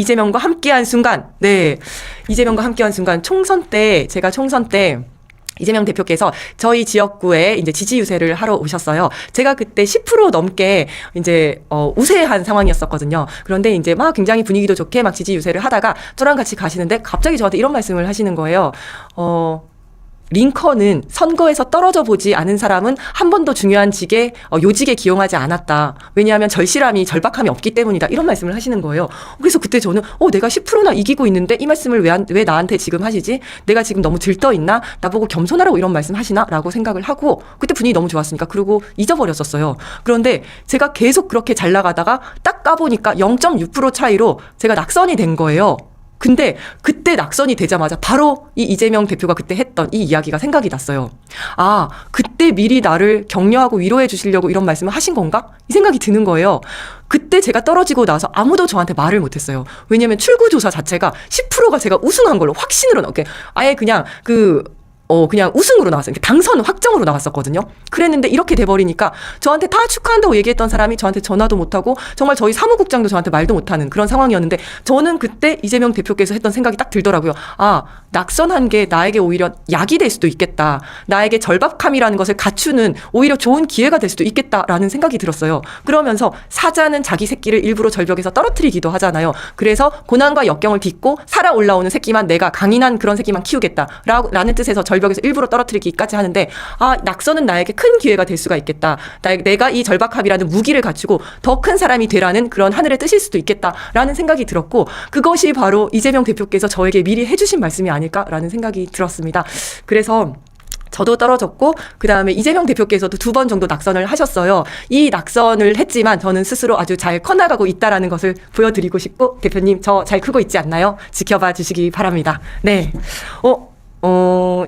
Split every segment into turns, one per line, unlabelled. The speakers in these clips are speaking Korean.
이재명과 함께한 순간, 네, 이재명과 함께한 순간 제가 총선 때 이재명 대표께서 저희 지역구에 이제 지지 유세를 하러 오셨어요. 제가 그때 10% 넘게 이제 우세한 상황이었었거든요. 그런데 이제 막 굉장히 분위기도 좋게 막 지지 유세를 하다가 저랑 같이 가시는데 갑자기 저한테 이런 말씀을 하시는 거예요. 링컨은 선거에서 떨어져 보지 않은 사람은 한 번도 중요한 직에 요직에 기용하지 않았다. 왜냐하면 절박함이 없기 때문이다. 이런 말씀을 하시는 거예요. 그래서 그때 저는 내가 10%나 이기고 있는데 이 말씀을 왜 나한테 지금 하시지? 내가 지금 너무 들떠 있나? 나보고 겸손하라고 이런 말씀 하시나? 라고 생각을 하고 그때 분위기 너무 좋았으니까 그러고 잊어버렸었어요. 그런데 제가 계속 그렇게 잘 나가다가 딱 까보니까 0.6% 차이로 제가 낙선이 된 거예요. 근데 그때 낙선이 되자마자 바로 이 이재명 대표가 그때 했던 이 이야기가 생각이 났어요. 아, 그때 미리 나를 격려하고 위로해 주시려고 이런 말씀을 하신 건가? 이 생각이 드는 거예요. 그때 제가 떨어지고 나서 아무도 저한테 말을 못했어요. 왜냐면 출구조사 자체가 10%가 제가 우승한 걸로 확신으로 아예 그냥 그냥 우승으로 나왔어요. 당선 확정으로 나왔었거든요. 그랬는데 이렇게 돼버리니까 저한테 다 축하한다고 얘기했던 사람이 저한테 전화도 못하고 정말 저희 사무국장도 저한테 말도 못하는 그런 상황이었는데 저는 그때 이재명 대표께서 했던 생각이 딱 들더라고요. 아, 낙선한 게 나에게 오히려 약이 될 수도 있겠다. 나에게 절박함이라는 것을 갖추는 오히려 좋은 기회가 될 수도 있겠다라는 생각이 들었어요. 그러면서 사자는 자기 새끼를 일부러 절벽에서 떨어뜨리기도 하잖아요. 그래서 고난과 역경을 딛고 살아 올라오는 새끼만 내가 강인한 그런 새끼만 키우겠다라는 뜻에서 절벽에서 일부러 떨어뜨리기까지 하는데 낙선은 나에게 큰 기회가 될 수가 있겠다. 내가 이 절박함이라는 무기를 갖추고 더 큰 사람이 되라는 그런 하늘의 뜻일 수도 있겠다라는 생각이 들었고 그것이 바로 이재명 대표께서 저에게 미리 해주신 말씀이 아닐까라는 생각이 들었습니다. 그래서 저도 떨어졌고 그다음에 이재명 대표께서도 2번 정도 낙선을 하셨어요. 이 낙선을 했지만 저는 스스로 아주 잘 커나가고 있다라는 것을 보여드리고 싶고 대표님 저 잘 크고 있지 않나요? 지켜봐 주시기 바랍니다. 네.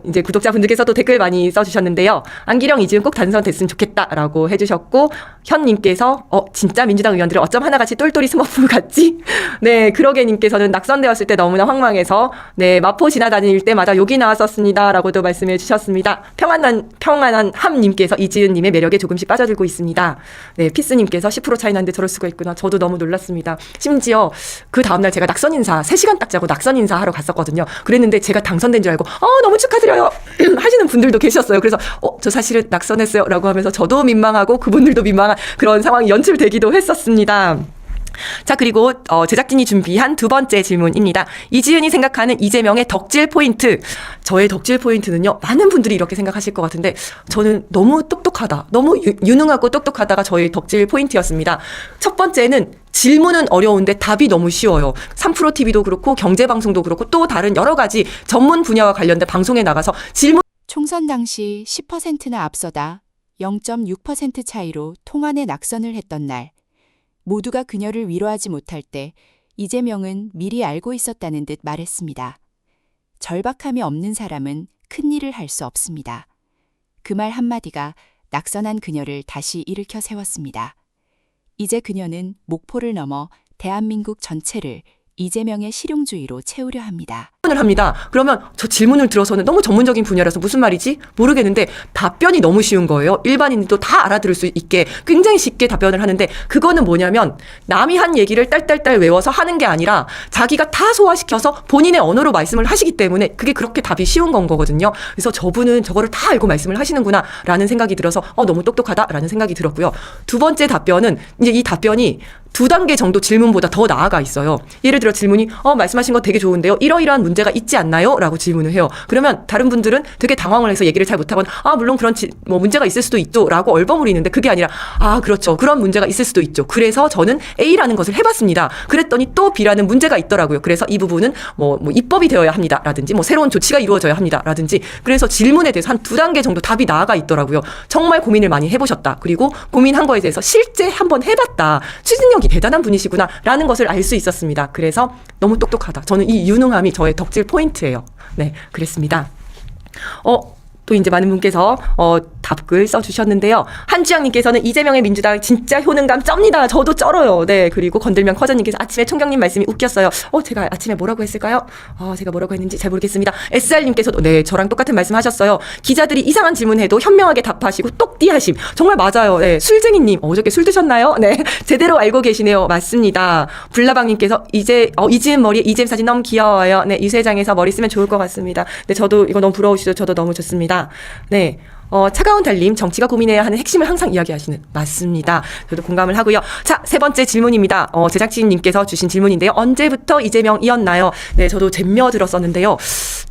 이제 구독자분들께서도 댓글 많이 써주셨는데요. 안기령, 이지은 꼭 당선됐으면 좋겠다라고 해주셨고, 현님께서, 진짜 민주당 의원들은 어쩜 하나같이 똘똘이 스머프 같지? 네, 그러게님께서는 낙선되었을 때 너무나 황망해서, 네, 마포 지나다닐 때마다 욕이 나왔었습니다. 라고도 말씀해 주셨습니다. 평안한 함님께서 이지은님의 매력에 조금씩 빠져들고 있습니다. 네, 피스님께서 10% 차이 나는데 저럴 수가 있구나. 저도 너무 놀랐습니다. 심지어 그 다음날 제가 낙선 인사, 3시간 딱 자고 낙선 인사 하러 갔었거든요. 그랬는데 제가 당선된 줄 알고, 너무 축하드려요 하시는 분들도 계셨어요. 그래서 저 사실은 낙선했어요 라고 하면서 저도 민망하고 그분들도 민망한 그런 상황이 연출되기도 했었습니다. 자, 그리고 제작진이 준비한 2번째 질문입니다. 이지은이 생각하는 이재명의 덕질 포인트. 저의 덕질 포인트는요, 많은 분들이 이렇게 생각하실 것 같은데 저는 너무 똑똑하다, 너무 유능하고 똑똑하다가 저의 덕질 포인트였습니다. 첫 번째는 질문은 어려운데 답이 너무 쉬워요. 3프로TV도 그렇고 경제방송도 그렇고 또 다른 여러 가지 전문 분야와 관련된 방송에 나가서
총선 당시 10%나 앞서다 0.6% 차이로 통안에 낙선을 했던 날, 모두가 그녀를 위로하지 못할 때 이재명은 미리 알고 있었다는 듯 말했습니다. 절박함이 없는 사람은 큰 일을 할 수 없습니다. 그 말 한마디가 낙선한 그녀를 다시 일으켜 세웠습니다. 이제 그녀는 목포를 넘어 대한민국 전체를 이재명의 실용주의로 채우려 합니다.
합니다. 그러면 저 질문을 들어서는 너무 전문적인 분야라서 무슨 말이지? 모르겠는데 답변이 너무 쉬운 거예요. 일반인도 다 알아들을 수 있게 굉장히 쉽게 답변을 하는데 그거는 뭐냐면 남이 한 얘기를 딸딸딸 외워서 하는 게 아니라 자기가 다 소화시켜서 본인의 언어로 말씀을 하시기 때문에 그게 그렇게 답이 쉬운 건 거거든요. 그래서 저분은 저거를 다 알고 말씀을 하시는구나 라는 생각이 들어서 너무 똑똑하다라는 생각이 들었고요. 2번째 답변은 이제 이 답변이 2단계 정도 질문보다 더 나아가 있어요. 예를 들어 질문이 말씀하신 거 되게 좋은데요. 이러이러한 문제가 있지 않나요? 라고 질문을 해요. 그러면 다른 분들은 되게 당황을 해서 얘기를 잘 못하거나 물론 그런 문제가 있을 수도 있죠 라고 얼버무리는데 그게 아니라 그렇죠. 그런 문제가 있을 수도 있죠. 그래서 저는 A라는 것을 해봤습니다. 그랬더니 또 B라는 문제가 있더라고요. 그래서 이 부분은 입법이 되어야 합니다. 라든지 새로운 조치가 이루어져야 합니다. 라든지 그래서 질문에 대해서 한 2단계 정도 답이 나아가 있더라고요. 정말 고민을 많이 해보셨다. 그리고 고민한 거에 대해서 실제 한번 해봤다. 추진력이 대단한 분이시구나 라는 것을 알 수 있었습니다. 그래서 너무 똑똑하다. 저는 이 유능함이 저의 덕질 포인트예요. 네, 그랬습니다. 또 이제 많은 분께서 답글 써주셨는데요. 한주영님께서는 이재명의 민주당 진짜 효능감 쩝니다. 저도 쩔어요. 네, 그리고 건들면 커져님께서 아침에 총경님 말씀이 웃겼어요. 제가 아침에 뭐라고 했을까요? 제가 뭐라고 했는지 잘 모르겠습니다. SR님께서도 네, 저랑 똑같은 말씀 하셨어요. 기자들이 이상한 질문해도 현명하게 답하시고 똑띠하심. 정말 맞아요. 네, 술쟁이님 어저께 술 드셨나요? 네, 제대로 알고 계시네요. 맞습니다. 불나방님께서 이지은 머리에 이잼 사진 너무 귀여워요. 네, 유세장에서 머리 쓰면 좋을 것 같습니다. 네, 저도 이거 너무 부러우시죠? 저도 너무 좋습니다. 네. 차가운 달님, 정치가 고민해야 하는 핵심을 항상 이야기하시는. 맞습니다. 저도 공감을 하고요. 자, 세 번째 질문입니다. 제작진님께서 주신 질문인데요. 언제부터 이재명이었나요? 네, 저도 잼며 들었었는데요.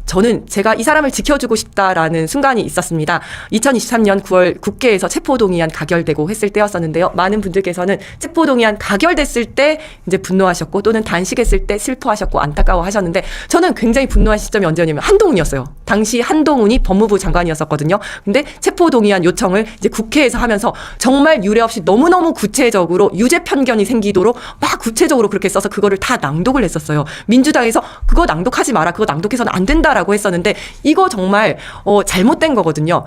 저는 제가 이 사람을 지켜주고 싶다라는 순간이 있었습니다. 2023년 9월 국회에서 체포동의안 가결되고 했을 때였었는데요. 많은 분들께서는 체포동의안 가결됐을 때 이제 분노하셨고 또는 단식했을 때 슬퍼하셨고 안타까워하셨는데 저는 굉장히 분노한 시점이 언제였냐면 한동훈이었어요. 당시 한동훈이 법무부 장관이었었거든요. 근데 체포동의안 요청을 이제 국회에서 하면서 정말 유례 없이 너무너무 구체적으로 유죄 편견이 생기도록 막 구체적으로 그렇게 써서 그거를 다 낭독을 했었어요. 민주당에서 그거 낭독하지 마라. 그거 낭독해서는 안 된다라고 했었는데 이거 정말 잘못된 거거든요.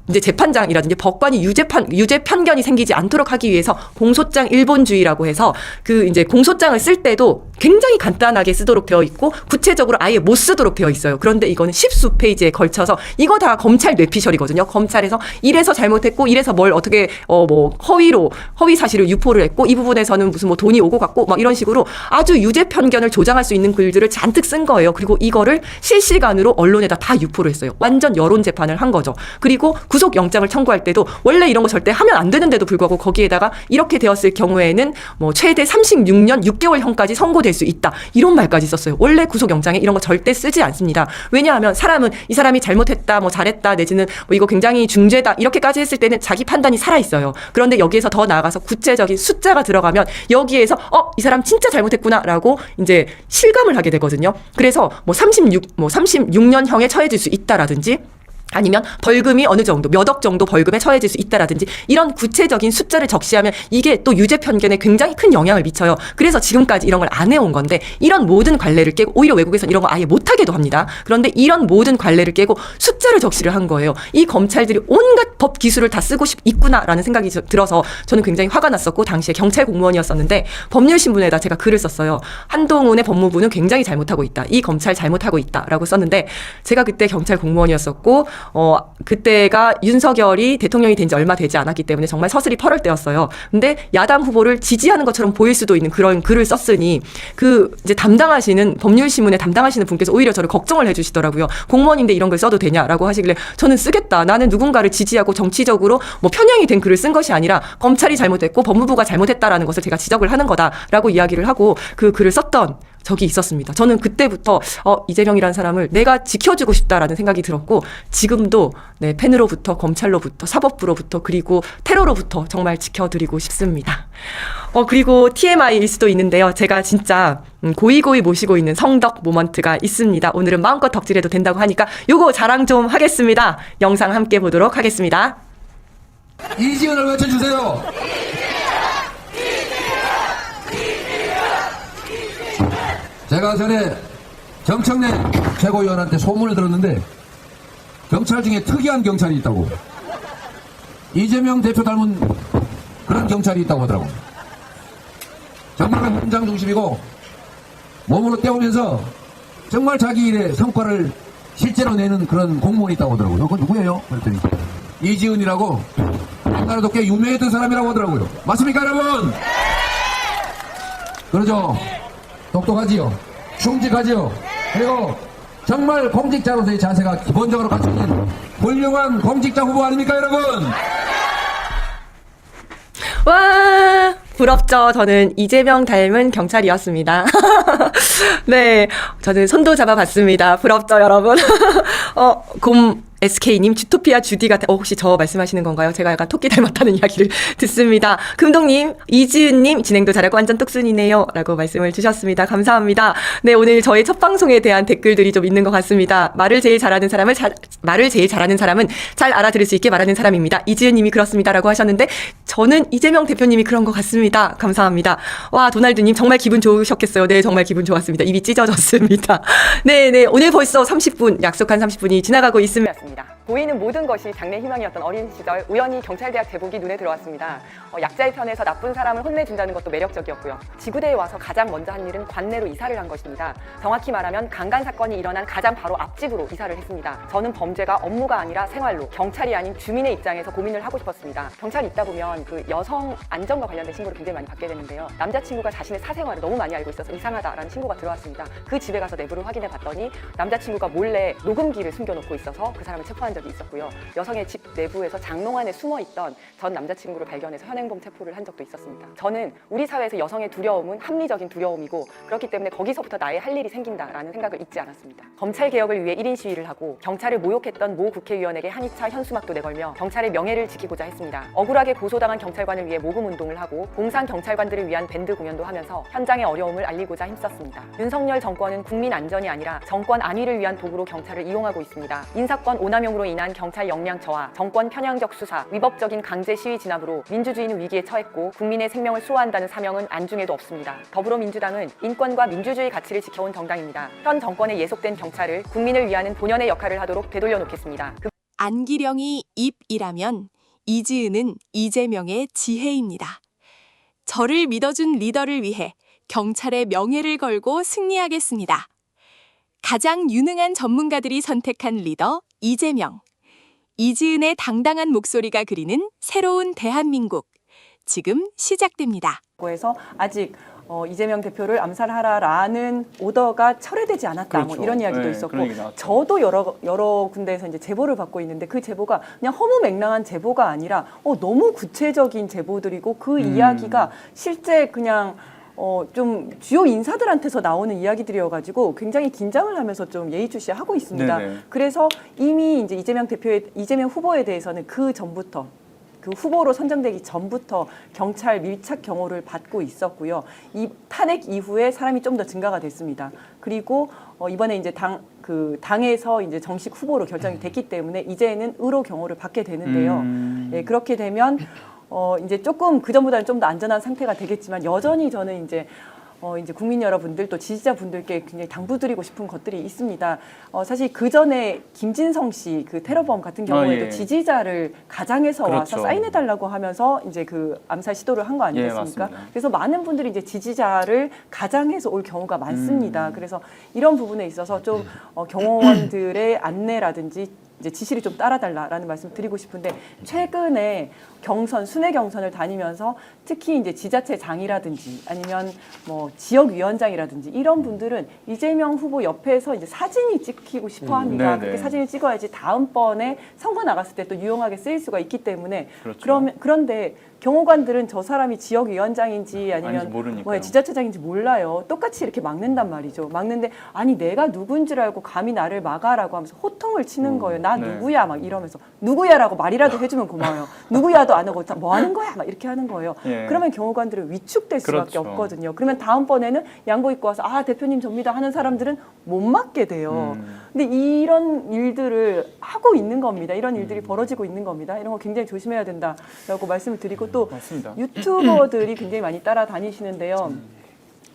이제 재판장이라든지 법관이 유죄 편견이 생기지 않도록 하기 위해서 공소장 일본주의라고 해서 이제 공소장을 쓸 때도 굉장히 간단하게 쓰도록 되어 있고 구체적으로 아예 못 쓰도록 되어 있어요. 그런데 이거는 십수 페이지에 걸쳐서 이거 다 검찰 뇌피셜이거든요. 검찰에서 이래서 잘못했고 이래서 뭘 어떻게 허위 사실을 유포를 했고 이 부분에서는 무슨 돈이 오고 갔고 막 이런 식으로 아주 유죄 편견을 조장할 수 있는 글들을 잔뜩 쓴 거예요. 그리고 이거를 실시간으로 언론에다 다 유포를 했어요. 완전 여론 재판을 한 거죠. 그리고 구속영장을 청구할 때도 원래 이런 거 절대 하면 안 되는데도 불구하고 거기에다가 이렇게 되었을 경우에는 최대 36년 6개월형까지 선고될 수 있다. 이런 말까지 썼어요. 원래 구속영장에 이런 거 절대 쓰지 않습니다. 왜냐하면 사람은 이 사람이 잘못했다, 잘했다, 내지는 이거 굉장히 중죄다 이렇게까지 했을 때는 자기 판단이 살아있어요. 그런데 여기에서 더 나아가서 구체적인 숫자가 들어가면 여기에서 이 사람 진짜 잘못했구나라고 이제 실감을 하게 되거든요. 그래서 36년형에 처해질 수 있다라든지 아니면 벌금이 어느 정도 몇 억 정도 벌금에 처해질 수 있다라든지 이런 구체적인 숫자를 적시하면 이게 또 유죄 편견에 굉장히 큰 영향을 미쳐요. 그래서 지금까지 이런 걸 안 해온 건데 이런 모든 관례를 깨고 오히려 외국에서는 이런 거 아예 못하게도 합니다. 그런데 이런 모든 관례를 깨고 숫자를 적시를 한 거예요. 이 검찰들이 온갖 법 기술을 다 쓰고 있구나라는 생각이 들어서 저는 굉장히 화가 났었고 당시에 경찰 공무원이었었는데 법률신문에다 제가 글을 썼어요. 한동훈의 법무부는 굉장히 잘못하고 있다. 이 검찰 잘못하고 있다라고 썼는데 제가 그때 경찰 공무원이었었고 그때가 윤석열이 대통령이 된 지 얼마 되지 않았기 때문에 정말 서슬이 펄을 때였어요. 근데 야당 후보를 지지하는 것처럼 보일 수도 있는 그런 글을 썼으니 이제 법률신문에 담당하시는 분께서 오히려 저를 걱정을 해주시더라고요. 공무원인데 이런 글 써도 되냐라고 하시길래 저는 쓰겠다. 나는 누군가를 지지하고 정치적으로 편향이 된 글을 쓴 것이 아니라 검찰이 잘못했고 법무부가 잘못했다라는 것을 제가 지적을 하는 거다라고 이야기를 하고 그 글을 썼던 적이 있었습니다. 저는 그때부터 이재명이라는 사람을 내가 지켜주고 싶다라는 생각이 들었고 지금도 네, 펜으로부터 검찰로부터 사법부로부터 그리고 테러로부터 정말 지켜드리고 싶습니다. 그리고 TMI일 수도 있는데요. 제가 진짜 고이고이 모시고 있는 성덕 모먼트가 있습니다. 오늘은 마음껏 덕질해도 된다고 하니까 요거 자랑 좀 하겠습니다. 영상 함께 보도록 하겠습니다.
이지은을 외쳐주세요. 제가 전에 정청래 최고위원한테 소문을 들었는데 경찰 중에 특이한 경찰이 있다고. 이재명 대표 닮은 그런 경찰이 있다고 하더라고. 정말 현장 중심이고 몸으로 때우면서 정말 자기 일의 성과를 실제로 내는 그런 공무원이 있다고 하더라고요. 그건 누구예요? 그랬더니 이지은이라고 우리나라도 꽤 유명했던 사람이라고 하더라고요. 맞습니까 여러분? 그러죠. 똑똑하지요. 충직하지요. 그리고 정말 공직자로서의 자세가 기본적으로 갖춰 있는 훌륭한 공직자 후보 아닙니까 여러분?
와 부럽죠. 저는 이재명 닮은 경찰이었습니다. 네, 저는 손도 잡아봤습니다. 부럽죠 여러분. SK님 주토피아 주디 같아. 혹시 저 말씀하시는 건가요? 제가 약간 토끼 닮았다는 이야기를 듣습니다. 금동님, 이지은님 진행도 잘하고 완전 똑순이네요 라고 말씀을 주셨습니다. 감사합니다. 네, 오늘 저의 첫 방송에 대한 댓글들이 좀 있는 것 같습니다. 말을 제일 잘하는 사람은 잘 알아들을 수 있게 말하는 사람입니다. 이지은님이 그렇습니다 라고 하셨는데 저는 이재명 대표님이 그런 것 같습니다. 감사합니다. 와, 도날드님 정말 기분 좋으셨겠어요. 네, 정말 기분 좋았습니다. 입이 찢어졌습니다. 네, 오늘 벌써 30분 약속한 30분이 지나가고 있습니다. 보이는 모든 것이 장래 희망이었던 어린 시절 우연히 경찰대학 제복이 눈에 들어왔습니다. 약자의 편에서 나쁜 사람을 혼내준다는 것도 매력적이었고요. 지구대에 와서 가장 먼저 한 일은 관내로 이사를 한 것입니다. 정확히 말하면 강간 사건이 일어난 가장 바로 앞집으로 이사를 했습니다. 저는 범죄가 업무가 아니라 생활로, 경찰이 아닌 주민의 입장에서 고민을 하고 싶었습니다. 경찰이 있다 보면 그 여성 안전과 관련된 신고를 굉장히 많이 받게 되는데요. 남자친구가 자신의 사생활을 너무 많이 알고 있어서 이상하다라는 신고가 들어왔습니다. 그 집에 가서 내부를 확인해 봤더니 남자친구가 몰래 녹음기를 숨겨놓고 있어서 그 사람을 체포한 적이 있었고요. 여성의 집 내부에서 장롱 안에 숨어있던 전 남자친구를 발견해서 현행범 체포를 한 적도 있었습니다. 저는 우리 사회에서 여성의 두려움은 합리적인 두려움이고 그렇기 때문에 거기서부터 나의 할 일이 생긴다라는 생각을 잊지 않았습니다. 검찰 개혁을 위해 1인 시위를 하고 경찰을 모욕했던 모 국회의원에게 한 2차 현수막도 내걸며 경찰의 명예를 지키고자 했습니다. 억울하게 고소당한 경찰관을 위해 모금 운동을 하고 공산 경찰관들을 위한 밴드 공연도 하면서 현장의 어려움을 알리고자 힘썼습니다. 윤석열 정권은 국민 안전이 아니라 정권 안위를 위한 도구로 경찰을 이용하고 있습니다. 인사권 오남용으로 인한 경찰 역량 저하, 정권 편향적 수사, 위법적인 강제 시위 진압으로 민주주의는 위기에 처했고 국민의 생명을 수호한다는 사명은 안중에도 없습니다. 더불어민주당은 인권과 민주주의 가치를 지켜온 정당입니다. 현 정권에 예속된 경찰을 국민을 위하는 본연의 역할을 하도록 되돌려 놓겠습니다.
안기령이 입이라면 이지은은 이재명의 지혜입니다. 저를 믿어준 리더를 위해 경찰의 명예를 걸고 승리하겠습니다. 가장 유능한 전문가들이 선택한 리더 이재명. 이지은의 당당한 목소리가 그리는 새로운 대한민국. 지금 시작됩니다.
해서 아직 이재명 대표를 암살하라라는 오더가 철회되지 않았다.
그렇죠.
뭐 이런 이야기도
네,
있었고,
그런 얘기 나왔죠.
저도 여러 군데에서 이제 제보를 받고 있는데 그 제보가 그냥 허무맹랑한 제보가 아니라 너무 구체적인 제보들이고 그 이야기가 실제 그냥 좀 주요 인사들한테서 나오는 이야기들이어가지고 굉장히 긴장을 하면서 좀 예의주시하고 있습니다.
네네.
그래서 이미 이제 이재명 후보에 대해서는 그 전부터 그 후보로 선정되기 전부터 경찰 밀착 경호를 받고 있었고요. 이 탄핵 이후에 사람이 좀 더 증가가 됐습니다. 그리고 이번에 이제 당에서 이제 정식 후보로 결정이 됐기 때문에 이제는 의로 경호를 받게 되는데요. 예, 그렇게 되면 이제 조금 그 전보다는 좀 더 안전한 상태가 되겠지만 여전히 저는 이제 국민 여러분들 또 지지자분들께 굉장히 당부드리고 싶은 것들이 있습니다. 사실 그 전에 김진성 씨 그 테러범 같은 경우에도
예.
지지자를 가장해서 와서
그렇죠.
사인해달라고 하면서 이제 그 암살 시도를 한 거 아니겠습니까?
맞습니다.
그래서 많은 분들이 이제 지지자를 가장해서 올 경우가 많습니다. 그래서 이런 부분에 있어서 좀 경호원들의 안내라든지 이제 지시를 좀 따라달라라는 말씀 드리고 싶은데 최근에 순회 경선을 다니면서 특히 이제 지자체장이라든지 아니면 뭐 지역위원장이라든지 이런 분들은 이재명 후보 옆에서 이제 사진이 찍히고 싶어 합니다.
네네.
그렇게 사진을 찍어야지 다음번에 선거 나갔을 때 또 유용하게 쓰일 수가 있기 때문에
그렇죠.
그런데 경호관들은 저 사람이 지역위원장인지 아니면
아닌지 모르니까요.
뭐 지자체장인지 몰라요. 똑같이 이렇게 막는단 말이죠. 막는데 아니 내가 누군 줄 알고 감히 나를 막아라고 하면서 호통을 치는 거예요. 나
네.
누구야 막 이러면서 누구야라고 말이라도 해주면 고마워요. 누구야도 안 하고 뭐 하는 거야 막 이렇게 하는 거예요.
예.
그러면 경호관들은 위축될 수밖에
그렇죠.
없거든요. 그러면 다음번에는 양복 입고 와서 대표님 접니다 하는 사람들은 못 맡게 돼요. 근데 이런 일들을 하고 있는 겁니다. 이런 일들이 벌어지고 있는 겁니다. 이런 거 굉장히 조심해야 된다라고 말씀을 드리고 또
맞습니다.
유튜버들이 굉장히 많이 따라다니시는데요.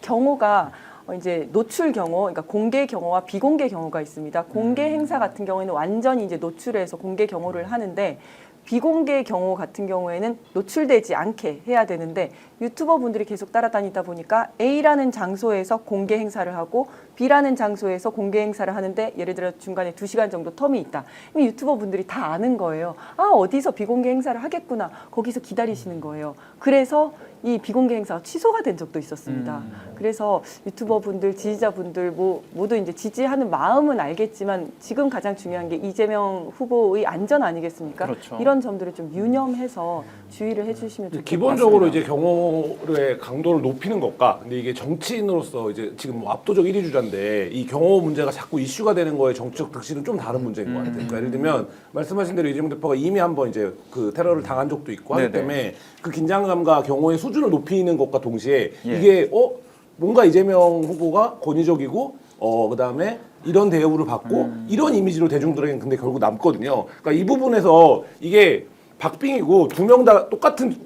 경호가 이제 노출 경호, 그러니까 공개 경호와 비공개 경호가 있습니다. 공개 행사 같은 경우에는 완전히 이제 노출해서 공개 경호를 하는데 비공개 경호 같은 경우에는 노출되지 않게 해야 되는데 유튜버 분들이 계속 따라다니다 보니까 A라는 장소에서 공개 행사를 하고 B라는 장소에서 공개 행사를 하는데 예를 들어 중간에 2시간 정도 텀이 있다. 그럼 유튜버 분들이 다 아는 거예요. 어디서 비공개 행사를 하겠구나. 거기서 기다리시는 거예요. 그래서 이 비공개 행사가 취소가 된 적도 있었습니다. 그래서 유튜버 분들, 지지자 분들 모두 이제 지지하는 마음은 알겠지만 지금 가장 중요한 게 이재명 후보의 안전 아니겠습니까?
그렇죠.
이런 점들을 좀 유념해서 주의를 해주시면 좋겠습니다.
기본적으로 이제 경호의 강도를 높이는 것과 근데 이게 정치인으로서 이제 지금 뭐 압도적 1위 주자인데 이 경호 문제가 자꾸 이슈가 되는 거에 정치적 득실은 좀 다른 문제인 것 같아요. 그러니까 예를 들면 말씀하신 대로 이재명 대표가 이미 한번 이제 그 테러를 당한 적도 있고 하기
네네.
때문에 그 긴장감과 경호의 수준을 높이는 것과 동시에
예.
이게 뭔가 이재명 후보가 권위적이고 그다음에 이런 대우를 받고 이런 이미지로 대중들에게는 근데 결국 남거든요. 그러니까 이 부분에서 이게 박빙이고 두 명 다 똑같은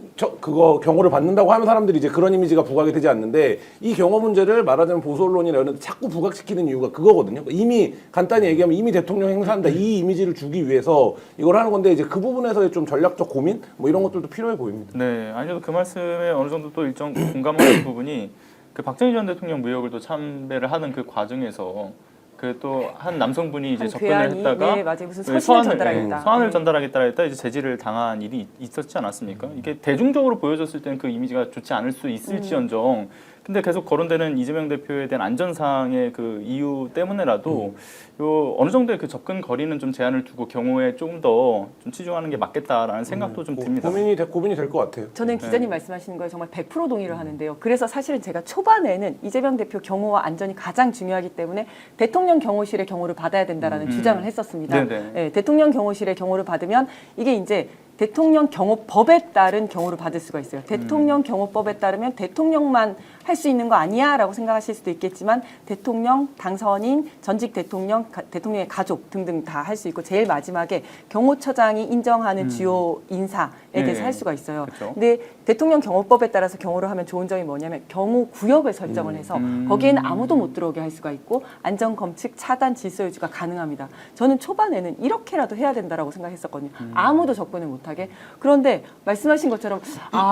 그거 경호를 받는다고 하면 사람들이 이제 그런 이미지가 부각이 되지 않는데 이 경호 문제를 말하자면 보수 언론이나 이런 데 자꾸 부각시키는 이유가 그거거든요. 이미 간단히 얘기하면 이미 대통령 행사한다 이 이미지를 주기 위해서 이걸 하는 건데 이제 그 부분에서의 좀 전략적 고민 뭐 이런 것들도 필요해 보입니다.
네, 아니요 그 말씀에 어느 정도 또 일정 공감하는 부분이 그 박정희 전 대통령 무역을 또 참배를 하는 그 과정에서 그 또 한 남성분이 이제
한
접근을
괴한이,
했다가
네, 맞아요. 무슨
네,
서신을 전달하겠다.
서한을
네.
전달하겠다 했다 이제 제지를 당한 일이 있었지 않았습니까? 이게 대중적으로 보여졌을 때는 그 이미지가 좋지 않을 수 있을지언정 근데 계속 거론되는 이재명 대표에 대한 안전상의 그 이유 때문에라도 요 어느 정도의 그 접근 거리는 좀 제한을 두고 경호에 조금 더 좀 치중하는 게 맞겠다라는 생각도 좀 듭니다.
고민이 될 것 같아요.
저는 기자님 말씀하시는 거에 정말 100% 동의를 하는데요. 그래서 사실은 제가 초반에는 이재명 대표 경호와 안전이 가장 중요하기 때문에 대통령 경호실의 경호를 받아야 된다라는 주장을 했었습니다.
네네.
네, 대통령 경호실의 경호를 받으면 이게 이제 대통령 경호법에 따른 경호를 받을 수가 있어요. 대통령 경호법에 따르면 대통령만 할 수 있는 거 아니야 라고 생각하실 수도 있겠지만 대통령, 당선인, 전직 대통령, 대통령의 가족 등등 다 할 수 있고 제일 마지막에 경호처장이 인정하는 주요 인사에 대해서 할 수가 있어요.
그쵸.
근데 대통령 경호법에 따라서 경호를 하면 좋은 점이 뭐냐면 경호 구역을 설정을 해서 거기에는 아무도 못 들어오게 할 수가 있고 안전 검측, 차단, 질서 유지가 가능합니다. 저는 초반에는 이렇게라도 해야 된다라고 생각했었거든요. 아무도 접근을 못하게. 그런데 말씀하신 것처럼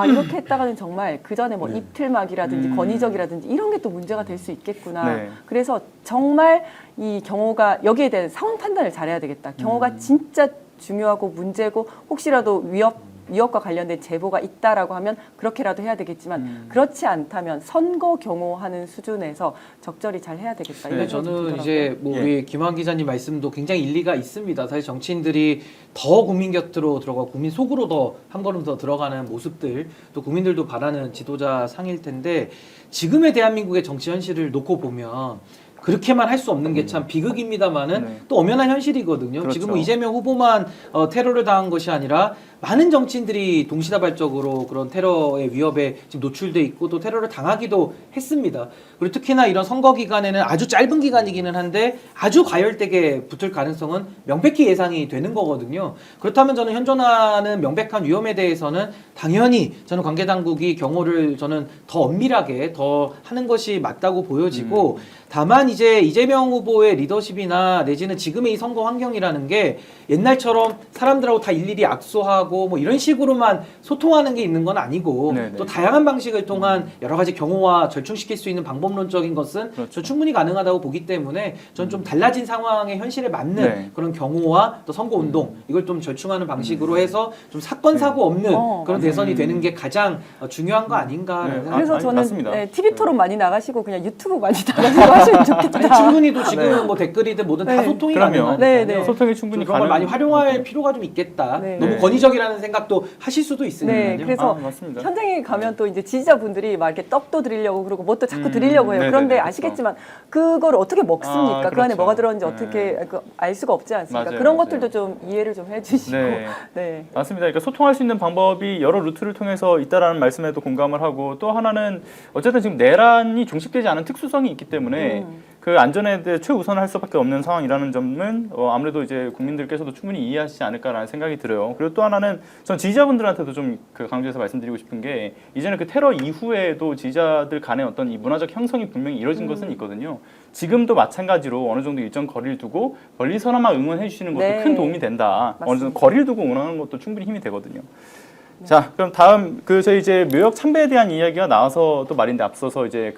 이렇게 했다가는 정말 그 전에 뭐 입틀막이라든지 권위적이라든지 이런 게 또 문제가 될 수 있겠구나.
네.
그래서 정말 이 경호가 여기에 대한 상황 판단을 잘해야 되겠다. 경호가 진짜 중요하고 문제고 혹시라도 위협과 관련된 제보가 있다라고 하면 그렇게라도 해야 되겠지만 그렇지 않다면 선거 경호하는 수준에서 적절히 잘 해야 되겠다.
네,
이런 생각이 좀
저는
들더라고요.
이제 뭐 우리 김환 기자님 말씀도 굉장히 일리가 있습니다. 사실 정치인들이 더 국민 곁으로 들어가고 국민 속으로 더 한 걸음 더 들어가는 모습들 또 국민들도 바라는 지도자 상일 텐데 지금의 대한민국의 정치 현실을 놓고 보면 그렇게만 할 수 없는 게 참 비극입니다만은
네.
또 엄연한 현실이거든요.
그렇죠.
지금 뭐 이재명 후보만 테러를 당한 것이 아니라 많은 정치인들이 동시다발적으로 그런 테러의 위협에 지금 노출돼 있고 또 테러를 당하기도 했습니다. 그리고 특히나 이런 선거 기간에는 아주 짧은 기간이기는 한데 아주 가열되게 붙을 가능성은 명백히 예상이 되는 거거든요. 그렇다면 저는 현존하는 명백한 위험에 대해서는 당연히 저는 관계 당국이 경호를 저는 더 엄밀하게 더 하는 것이 맞다고 보여지고 다만 이제 이재명 후보의 리더십이나 내지는 지금의 이 선거 환경이라는 게 옛날처럼 사람들하고 다 일일이 악수하고 뭐 이런 식으로만 소통하는 게 있는 건 아니고
네네.
또 다양한 방식을 통한 여러 가지 경호와 절충시킬 수 있는 방법론적인 것은
그렇죠.
저 충분히 가능하다고 보기 때문에 저는 좀 달라진 상황의 현실에 맞는
네.
그런 경호와 또 선거 운동 이걸 좀 절충하는 방식으로 해서 좀 사건 사고 없는 그런 대선이 되는 게 가장 중요한 거 아닌가.
네.
그래서
아니,
저는
맞습니다.
TV 토론 많이 나가시고 그냥 유튜브 많이 나가시고 하시면 좋겠다.
아니, 충분히도 지금 뭐 댓글이든 뭐든 다
네.
소통이
그럼요.
가능하니까요.
네, 네.
소통이 충분히
그런 걸
가능-
많이 활용할 필요가 좀 있겠다.
네.
너무
네.
권위적이라는 생각도 하실 수도 있으니까요.
네, 그래서
맞습니다.
현장에 가면 또 이제 지지자분들이 막 이렇게 떡도 드리려고 그러고 뭣도 자꾸 드리려고 해요.
네네네,
그런데
그렇죠.
아시겠지만 그걸 어떻게 먹습니까? 그 안에
그렇죠.
뭐가 들었는지
네.
어떻게 알 수가 없지 않습니까?
맞아요,
그런
맞아요.
것들도 좀 이해를 좀 해주시고.
네.
네.
맞습니다. 그러니까 소통할 수 있는 방법이 여러 루트를 통해서 있다라는 말씀에도 공감을 하고 또 하나는 어쨌든 지금 내란이 종식되지 않은 특수성이 있기 때문에 그 안전에 대해 최우선을 할 수밖에 없는 상황이라는 점은 아무래도 이제 국민들께서도 충분히 이해하시지 않을까라는 생각이 들어요. 그리고 또 하나는 전 지지자분들한테도 좀 그 강조해서 말씀드리고 싶은 게 이제는 그 테러 이후에도 지지자들 간의 어떤 이 문화적 형성이 분명히 이루어진 것은 있거든요. 지금도 마찬가지로 어느 정도 일정 거리를 두고 멀리서나마 응원해 주시는 것도
네.
큰 도움이 된다. 어느 정도
맞습니다.
거리를 두고 응원하는 것도 충분히 힘이 되거든요. 자, 그럼 다음 저희 이제 묘역 참배에 대한 이야기가 나와서 또 말인데 앞서서 이제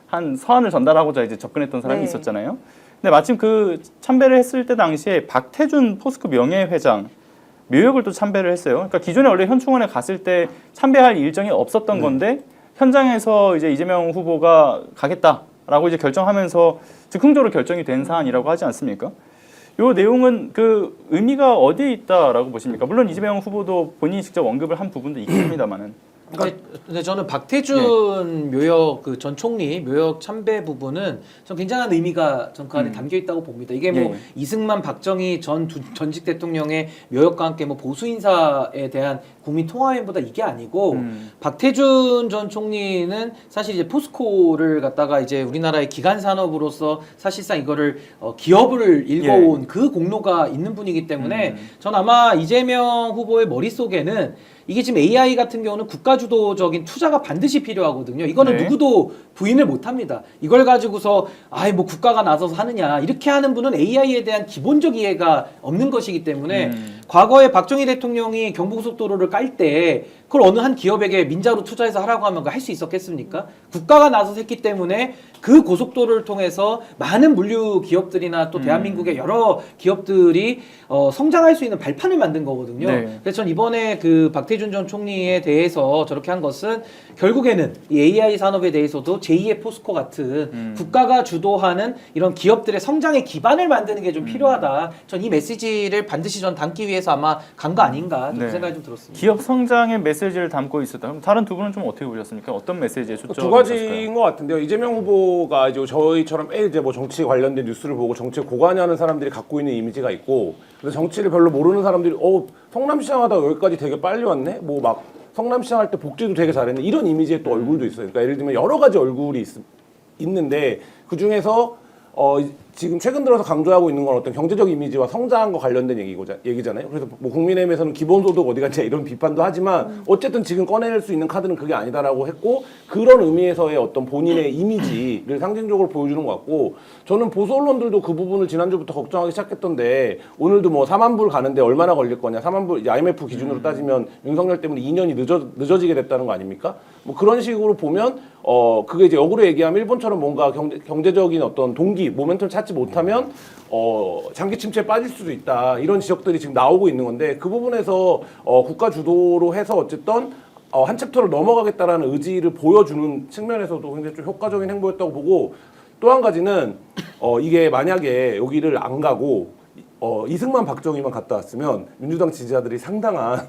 한 서한을 전달하고자 이제 접근했던 사람이
네.
있었잖아요. 근데 마침 그 참배를 했을 때 당시에 박태준 포스코 명예회장 묘역을 또 참배를 했어요. 그러니까 기존에 원래 현충원에 갔을 때 참배할 일정이 없었던 건데 현장에서 이제 이재명 후보가 가겠다라고 이제 결정하면서 즉흥적으로 결정이 된 사안이라고 하지 않습니까? 요 내용은 그 의미가 어디에 있다라고 보십니까? 물론 이재명 후보도 본인이 직접 언급을 한 부분도 있긴 합니다만은.
근데 저는 박태준 묘역 그 전 총리 묘역 참배 부분은 전 굉장한 의미가 전 그 안에 담겨 있다고 봅니다. 이게 뭐
예.
이승만, 박정희 전직 대통령의 묘역과 함께 뭐 보수 인사에 대한 국민 통합인보다 이게 아니고 박태준 전 총리는 사실 이제 포스코를 갖다가 이제 우리나라의 기간 산업으로서 사실상 이거를 기업을 일궈온 그 공로가 있는 분이기 때문에 전 아마 이재명 후보의 머릿속에는 이게 지금 AI 같은 경우는 국가 주도적인 투자가 반드시 필요하거든요. 이거는
네.
누구도 부인을 못 합니다. 이걸 가지고서 아이 뭐 국가가 나서서 하느냐 이렇게 하는 분은 AI에 대한 기본적 이해가 없는 것이기 때문에 과거에 박정희 대통령이 경부고속도로를 깔 때 그걸 어느 한 기업에게 민자로 투자해서 하라고 하면 할 수 있었겠습니까? 국가가 나서서 했기 때문에 그 고속도로를 통해서 많은 물류 기업들이나 또 대한민국의 여러 기업들이 성장할 수 있는 발판을 만든 거거든요.
네.
그래서 전 이번에 그 박태준 전 총리에 대해서 저렇게 한 것은 결국에는 이 AI 산업에 대해서도 제2의 포스코 같은 국가가 주도하는 이런 기업들의 성장의 기반을 만드는 게 좀 필요하다. 전 이 메시지를 반드시 전 담기 위해서 아마 간 거 아닌가 좀
네.
생각이 좀 들었습니다.
기업 성장의 메시지를 담고 있었다. 그럼 다른 두 분은 좀 어떻게 보셨습니까? 어떤 메시지에 초점을
두 가지인 것 같은데요. 이재명 후보가 이제 저희처럼 이제 뭐 정치 관련된 뉴스를 보고 정치에 고관여하는 사람들이 갖고 있는 이미지가 있고, 근데 정치를 별로 모르는 사람들이 성남시장 하다가 여기까지 되게 빨리 왔네. 뭐 막 성남시장 할 때 복지도 되게 잘했네. 이런 이미지의 또 얼굴도 있어요. 그러니까 예를 들면 여러 가지 얼굴이 있는데 그 중에서 지금 최근 들어서 강조하고 있는 건 어떤 경제적 이미지와 성장과 관련된 얘기잖아요. 그래서 뭐 국민의힘에서는 기본소득 어디 갔냐 이런 비판도 하지만 어쨌든 지금 꺼낼 수 있는 카드는 그게 아니다라고 했고, 그런 의미에서의 어떤 본인의 이미지를 상징적으로 보여주는 것 같고, 저는 보수 언론들도 그 부분을 지난주부터 걱정하기 시작했던데, 오늘도 뭐 4만 불 가는데 얼마나 걸릴 거냐, 4만 불 IMF 기준으로 따지면 윤석열 때문에 2년이 늦어지게 됐다는 거 아닙니까? 뭐 그런 식으로 보면 그게 이제 역으로 얘기하면 일본처럼 뭔가 경제적인 어떤 동기, 모멘텀을 찾지 못하면 장기 침체에 빠질 수도 있다. 이런 지적들이 지금 나오고 있는 건데, 그 부분에서 국가 주도로 해서 어쨌든 한 챕터를 넘어가겠다라는 의지를 보여주는 측면에서도 굉장히 좀 효과적인 행보였다고 보고, 또 한 가지는 이게 만약에 여기를 안 가고 이승만 박정희만 갔다 왔으면 민주당 지지자들이 상당한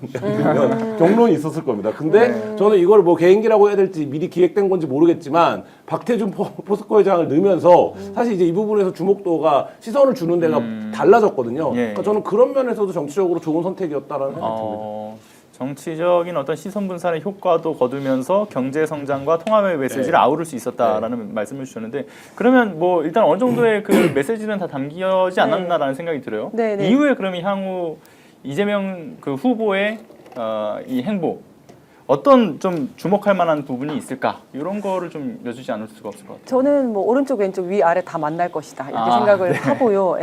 경론이 있었을 겁니다. 근데 저는 이걸 뭐 개인기라고 해야 될지 미리 기획된 건지 모르겠지만 박태준 포스코 회장을 넣으면서 사실 이제 이 부분에서 주목도가 시선을 주는 데가 달라졌거든요.
예.
그러니까 저는 그런 면에서도 정치적으로 좋은 선택이었다라는 생각이 듭니다.
정치적인 어떤 시선 분산의 효과도 거두면서 경제 성장과 통합의 메시지를 아우를 수 있었다라는 말씀을 주셨는데, 그러면 뭐 일단 어느 정도의 그 메시지는 다 담겨지 않았나라는 생각이 들어요.
네, 네.
이후에 그러면 향후 이재명 그 후보의 이 행보 어떤 좀 주목할 만한 부분이 있을까? 이런 거를 좀 여주지 않을 수가 없을 것 같아요.
저는 뭐 오른쪽 왼쪽 위 아래 다 만날 것이다 이렇게
아,
생각을
네.
하고요.